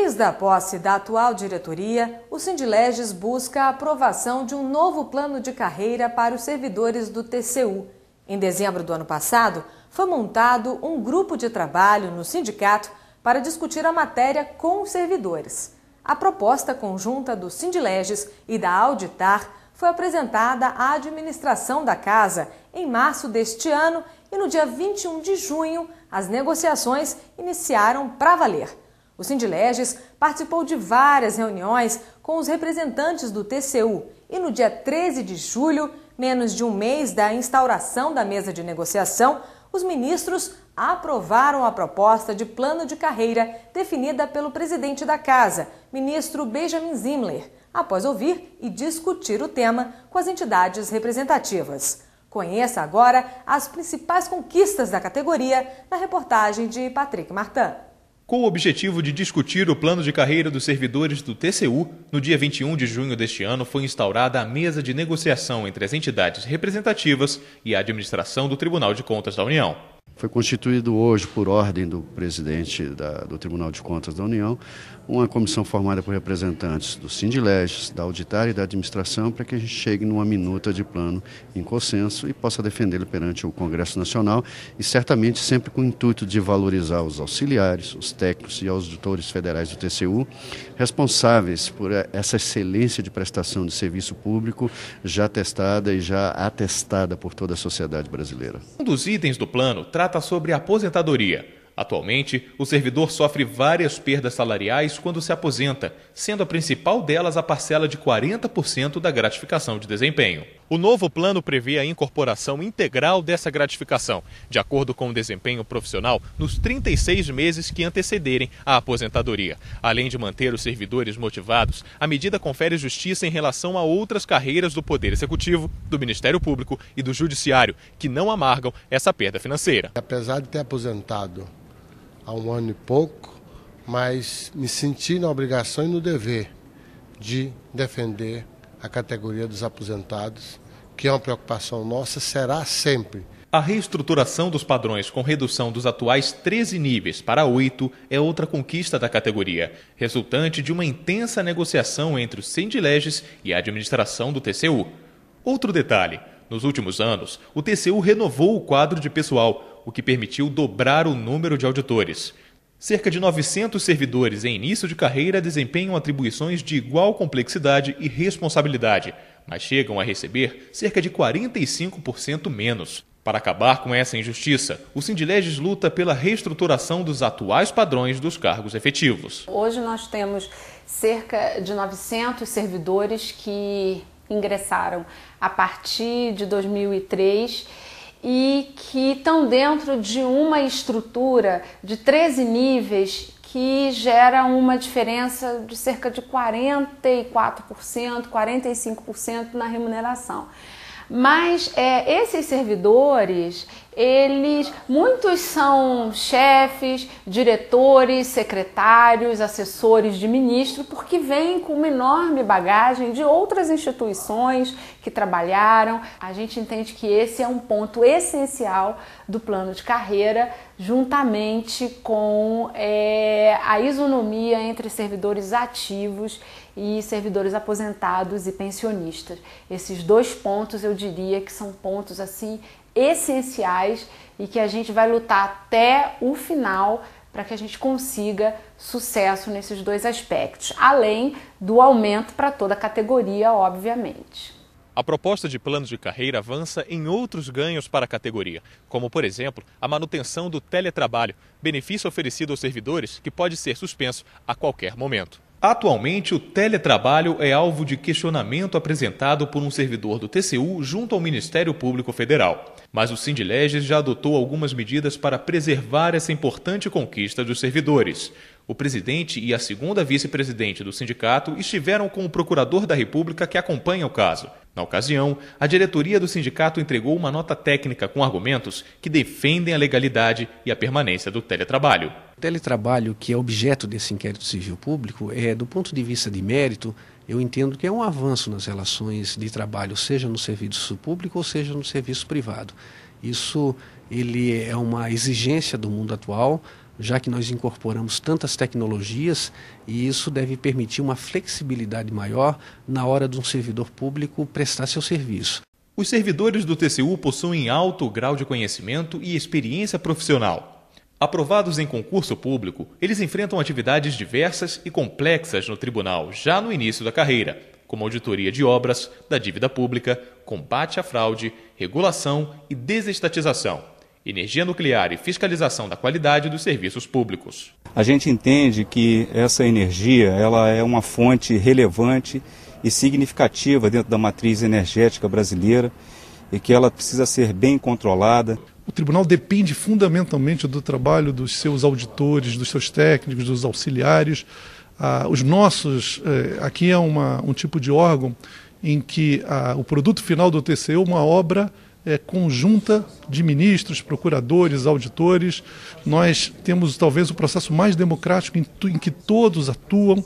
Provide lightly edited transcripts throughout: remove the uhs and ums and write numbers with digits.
Desde a posse da atual diretoria, o Sindileges busca a aprovação de um novo plano de carreira para os servidores do TCU. Em dezembro do ano passado, foi montado um grupo de trabalho no sindicato para discutir a matéria com os servidores. A proposta conjunta do Sindileges e da Auditar foi apresentada à administração da casa em março deste ano e no dia 21 de junho as negociações iniciaram para valer. O Sindileges participou de várias reuniões com os representantes do TCU e no dia 13 de julho, menos de um mês da instauração da mesa de negociação, os ministros aprovaram a proposta de plano de carreira definida pelo presidente da casa, ministro Benjamin Zimler, após ouvir e discutir o tema com as entidades representativas. Conheça agora as principais conquistas da categoria na reportagem de Patrick Martin. Com o objetivo de discutir o plano de carreira dos servidores do TCU, no dia 21 de junho deste ano foi instaurada a mesa de negociação entre as entidades representativas e a administração do Tribunal de Contas da União. Foi constituído hoje, por ordem do presidente do Tribunal de Contas da União, uma comissão formada por representantes do Sindileges, da Auditar e da Administração, para que a gente chegue numa minuta de plano em consenso e possa defendê-lo perante o Congresso Nacional e certamente sempre com o intuito de valorizar os auxiliares, os técnicos e auditores federais do TCU, responsáveis por essa excelência de prestação de serviço público já testada e já atestada por toda a sociedade brasileira. Um dos itens do plano trata sobre a aposentadoria. Atualmente, o servidor sofre várias perdas salariais quando se aposenta, sendo a principal delas a parcela de 40% da gratificação de desempenho. O novo plano prevê a incorporação integral dessa gratificação, de acordo com o desempenho profissional, nos 36 meses que antecederem a aposentadoria. Além de manter os servidores motivados, a medida confere justiça em relação a outras carreiras do Poder Executivo, do Ministério Público e do Judiciário, que não amargam essa perda financeira. Apesar de ter aposentado há um ano e pouco, mas me senti na obrigação e no dever de defender a categoria dos aposentados, que é uma preocupação nossa, será sempre. A reestruturação dos padrões com redução dos atuais 13 níveis para 8 é outra conquista da categoria, resultante de uma intensa negociação entre os Sindileges e a administração do TCU. Outro detalhe, nos últimos anos, o TCU renovou o quadro de pessoal, o que permitiu dobrar o número de auditores. Cerca de 900 servidores em início de carreira desempenham atribuições de igual complexidade e responsabilidade, mas chegam a receber cerca de 45% menos. Para acabar com essa injustiça, o Sindileges luta pela reestruturação dos atuais padrões dos cargos efetivos. Hoje nós temos cerca de 900 servidores que ingressaram a partir de 2003 e que estão dentro de uma estrutura de 13 níveis que gera uma diferença de cerca de 44%, 45% na remuneração. Mas esses servidores, muitos são chefes, diretores, secretários, assessores de ministro, porque vêm com uma enorme bagagem de outras instituições que trabalharam. A gente entende que esse é um ponto essencial do plano de carreira, juntamente com a isonomia entre servidores ativos e servidores aposentados e pensionistas. Esses dois pontos eu diria que são pontos assim essenciais e que a gente vai lutar até o final para que a gente consiga sucesso nesses dois aspectos, além do aumento para toda a categoria, obviamente. A proposta de plano de carreira avança em outros ganhos para a categoria, como, por exemplo, a manutenção do teletrabalho, benefício oferecido aos servidores que pode ser suspenso a qualquer momento. Atualmente, o teletrabalho é alvo de questionamento apresentado por um servidor do TCU junto ao Ministério Público Federal. Mas o Sindileges já adotou algumas medidas para preservar essa importante conquista dos servidores. O presidente e a segunda vice-presidente do sindicato estiveram com o procurador da República que acompanha o caso. Na ocasião, a diretoria do sindicato entregou uma nota técnica com argumentos que defendem a legalidade e a permanência do teletrabalho. O teletrabalho, que é objeto desse inquérito civil público, do ponto de vista de mérito, eu entendo que é um avanço nas relações de trabalho, seja no serviço público ou seja no serviço privado. Isso é uma exigência do mundo atual, já que nós incorporamos tantas tecnologias e isso deve permitir uma flexibilidade maior na hora de um servidor público prestar seu serviço. Os servidores do TCU possuem alto grau de conhecimento e experiência profissional. Aprovados em concurso público, eles enfrentam atividades diversas e complexas no tribunal já no início da carreira, como auditoria de obras, da dívida pública, combate à fraude, regulação e desestatização, energia nuclear e fiscalização da qualidade dos serviços públicos. A gente entende que essa energia ela é uma fonte relevante e significativa dentro da matriz energética brasileira e que ela precisa ser bem controlada. O tribunal depende fundamentalmente do trabalho dos seus auditores, dos seus técnicos, dos auxiliares. Os nossos, aqui é um tipo de órgão em que o produto final do TCU é uma obra conjunta de ministros, procuradores, auditores. Nós temos talvez o processo mais democrático em que todos atuam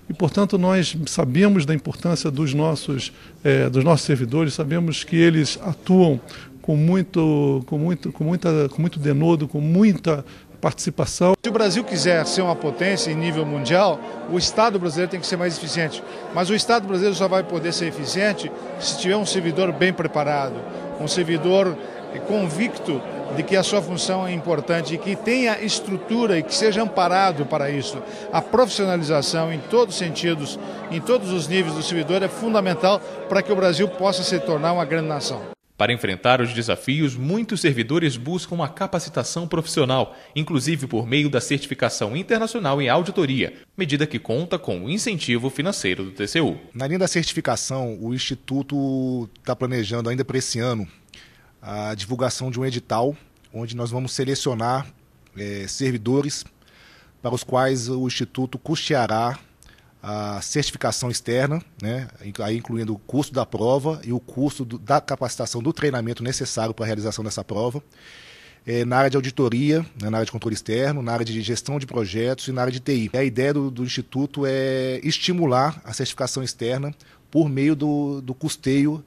e, portanto, nós sabemos da importância dos nossos servidores, sabemos que eles atuam com muito denodo, com muita participação. Se o Brasil quiser ser uma potência em nível mundial, o Estado brasileiro tem que ser mais eficiente. Mas o Estado brasileiro só vai poder ser eficiente se tiver um servidor bem preparado, um servidor convicto de que a sua função é importante e que tenha estrutura e que seja amparado para isso. A profissionalização em todos os sentidos, em todos os níveis do servidor é fundamental para que o Brasil possa se tornar uma grande nação. Para enfrentar os desafios, muitos servidores buscam a capacitação profissional, inclusive por meio da certificação internacional em auditoria, medida que conta com o incentivo financeiro do TCU. Na linha da certificação, o Instituto está planejando ainda para esse ano a divulgação de um edital, onde nós vamos selecionar servidores para os quais o Instituto custeará a certificação externa, né, aí incluindo o custo da prova e o custo da capacitação do treinamento necessário para a realização dessa prova, na área de auditoria, né, na área de controle externo, na área de gestão de projetos e na área de TI. A ideia do Instituto é estimular a certificação externa por meio do custeio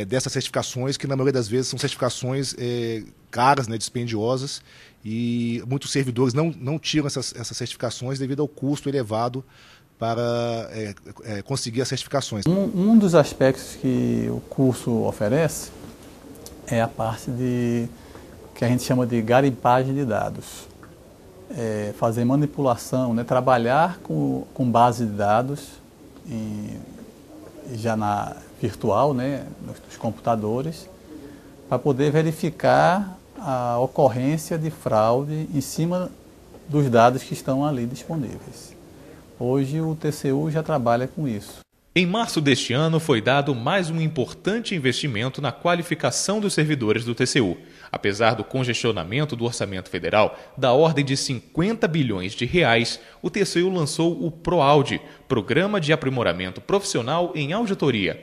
dessas certificações, que na maioria das vezes são certificações caras, né, dispendiosas, e muitos servidores não tiram essas certificações devido ao custo elevado para conseguir as certificações. Um dos aspectos que o curso oferece é a parte que a gente chama de garimpagem de dados. Fazer manipulação, né? Trabalhar com base de dados já na virtual, né? Nos computadores, para poder verificar a ocorrência de fraude em cima dos dados que estão ali disponíveis. Hoje o TCU já trabalha com isso. Em março deste ano foi dado mais um importante investimento na qualificação dos servidores do TCU. Apesar do congestionamento do orçamento federal da ordem de 50 bilhões de reais, o TCU lançou o ProAudi, Programa de Aprimoramento Profissional em Auditoria.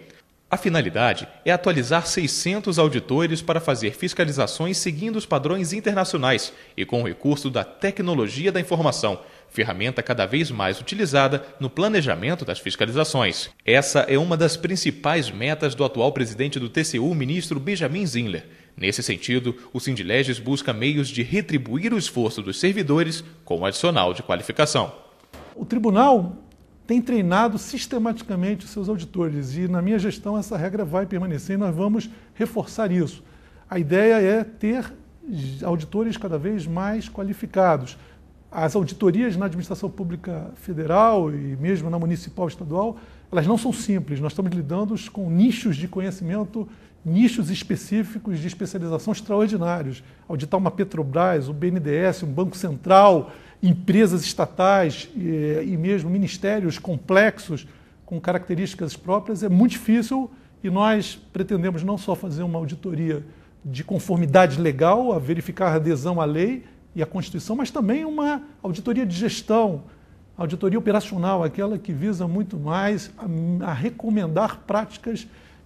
A finalidade é atualizar 600 auditores para fazer fiscalizações seguindo os padrões internacionais e com o recurso da tecnologia da informação, ferramenta cada vez mais utilizada no planejamento das fiscalizações. Essa é uma das principais metas do atual presidente do TCU, ministro Benjamin Zinler. Nesse sentido, o Sindileges busca meios de retribuir o esforço dos servidores com o adicional de qualificação. O tribunal tem treinado sistematicamente os seus auditores e na minha gestão essa regra vai permanecer e nós vamos reforçar isso. A ideia é ter auditores cada vez mais qualificados. As auditorias na administração pública federal e mesmo na municipal e estadual, elas não são simples. Nós estamos lidando com nichos de conhecimento, nichos específicos de especialização extraordinários. Auditar uma Petrobras, um BNDES, um Banco Central, empresas estatais e mesmo ministérios complexos com características próprias é muito difícil e nós pretendemos não só fazer uma auditoria de conformidade legal, a verificar a adesão à lei e à Constituição, mas também uma auditoria de gestão, auditoria operacional, aquela que visa muito mais a recomendar práticas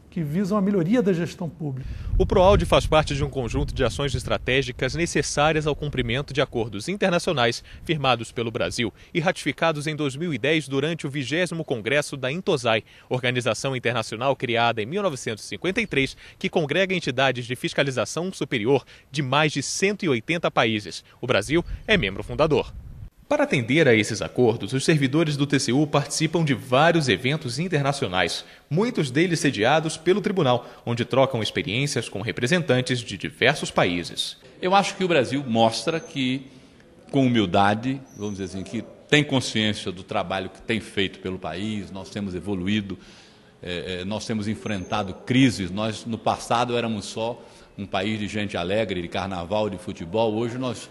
que visam a melhoria da gestão pública. O PROALDE faz parte de um conjunto de ações estratégicas necessárias ao cumprimento de acordos internacionais firmados pelo Brasil e ratificados em 2010 durante o 20º Congresso da Intosai, organização internacional criada em 1953 que congrega entidades de fiscalização superior de mais de 180 países. O Brasil é membro fundador. Para atender a esses acordos, os servidores do TCU participam de vários eventos internacionais, muitos deles sediados pelo tribunal, onde trocam experiências com representantes de diversos países. Eu acho que o Brasil mostra que, com humildade, vamos dizer assim, que tem consciência do trabalho que tem feito pelo país, nós temos evoluído, nós temos enfrentado crises. Nós, no passado, éramos só um país de gente alegre, de carnaval, de futebol. Hoje nós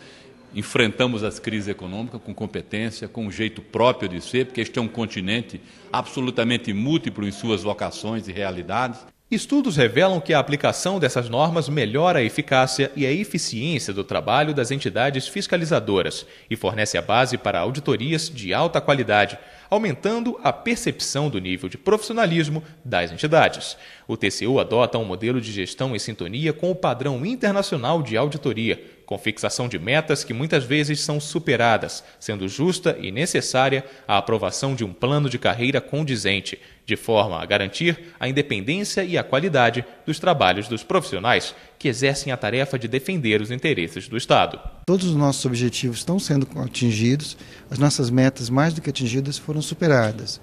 enfrentamos as crises econômicas com competência, com um jeito próprio de ser, porque este é um continente absolutamente múltiplo em suas vocações e realidades. Estudos revelam que a aplicação dessas normas melhora a eficácia e a eficiência do trabalho das entidades fiscalizadoras e fornece a base para auditorias de alta qualidade, aumentando a percepção do nível de profissionalismo das entidades. O TCU adota um modelo de gestão em sintonia com o padrão internacional de auditoria, com fixação de metas que muitas vezes são superadas, sendo justa e necessária a aprovação de um plano de carreira condizente, de forma a garantir a independência e a qualidade dos trabalhos dos profissionais que exercem a tarefa de defender os interesses do Estado. Todos os nossos objetivos estão sendo atingidos, as nossas metas mais do que atingidas foram superadas.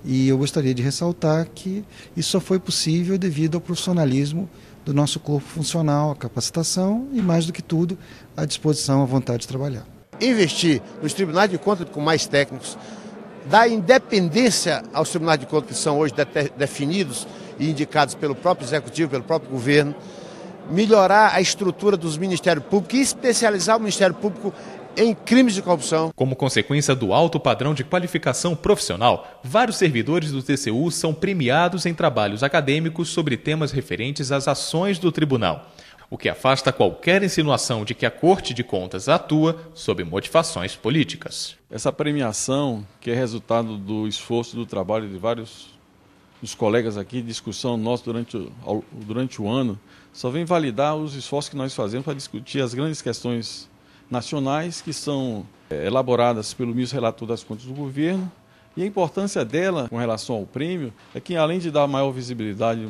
E eu gostaria de ressaltar que isso só foi possível devido ao profissionalismo do nosso corpo funcional, a capacitação e, mais do que tudo, a disposição, a vontade de trabalhar. Investir nos tribunais de contas com mais técnicos, dar independência aos tribunais de contas que são hoje definidos e indicados pelo próprio Executivo, pelo próprio Governo, melhorar a estrutura dos Ministérios Públicos e especializar o Ministério Público em crimes de corrupção. Como consequência do alto padrão de qualificação profissional, vários servidores do TCU são premiados em trabalhos acadêmicos sobre temas referentes às ações do tribunal, o que afasta qualquer insinuação de que a Corte de Contas atua sob motivações políticas. Essa premiação, que é resultado do esforço do trabalho de vários dos colegas aqui, discussão nossa durante o ano, só vem validar os esforços que nós fazemos para discutir as grandes questões nacionais que são elaboradas pelo ministro relator das contas do governo, e a importância dela com relação ao prêmio é que, além de dar maior visibilidade,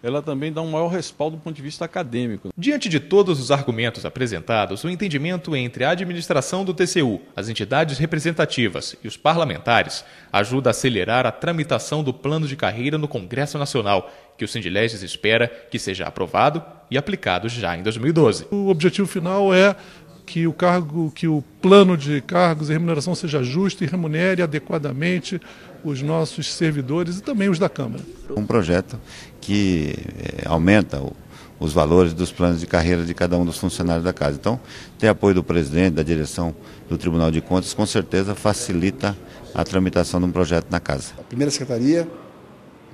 ela também dá um maior respaldo do ponto de vista acadêmico. Diante de todos os argumentos apresentados, o entendimento entre a administração do TCU, as entidades representativas e os parlamentares ajuda a acelerar a tramitação do plano de carreira no Congresso Nacional, que o Sindileges espera que seja aprovado e aplicado já em 2012. O objetivo final é que o plano de cargos e remuneração seja justo e remunere adequadamente os nossos servidores e também os da Câmara. Um projeto que aumenta os valores dos planos de carreira de cada um dos funcionários da casa. Então, ter apoio do presidente, da direção do Tribunal de Contas, com certeza facilita a tramitação de um projeto na casa. A primeira secretaria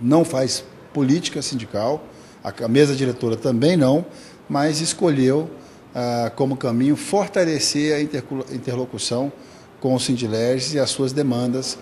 não faz política sindical, a mesa diretora também não, mas escolheu como caminho fortalecer a interlocução com o Sindileges e as suas demandas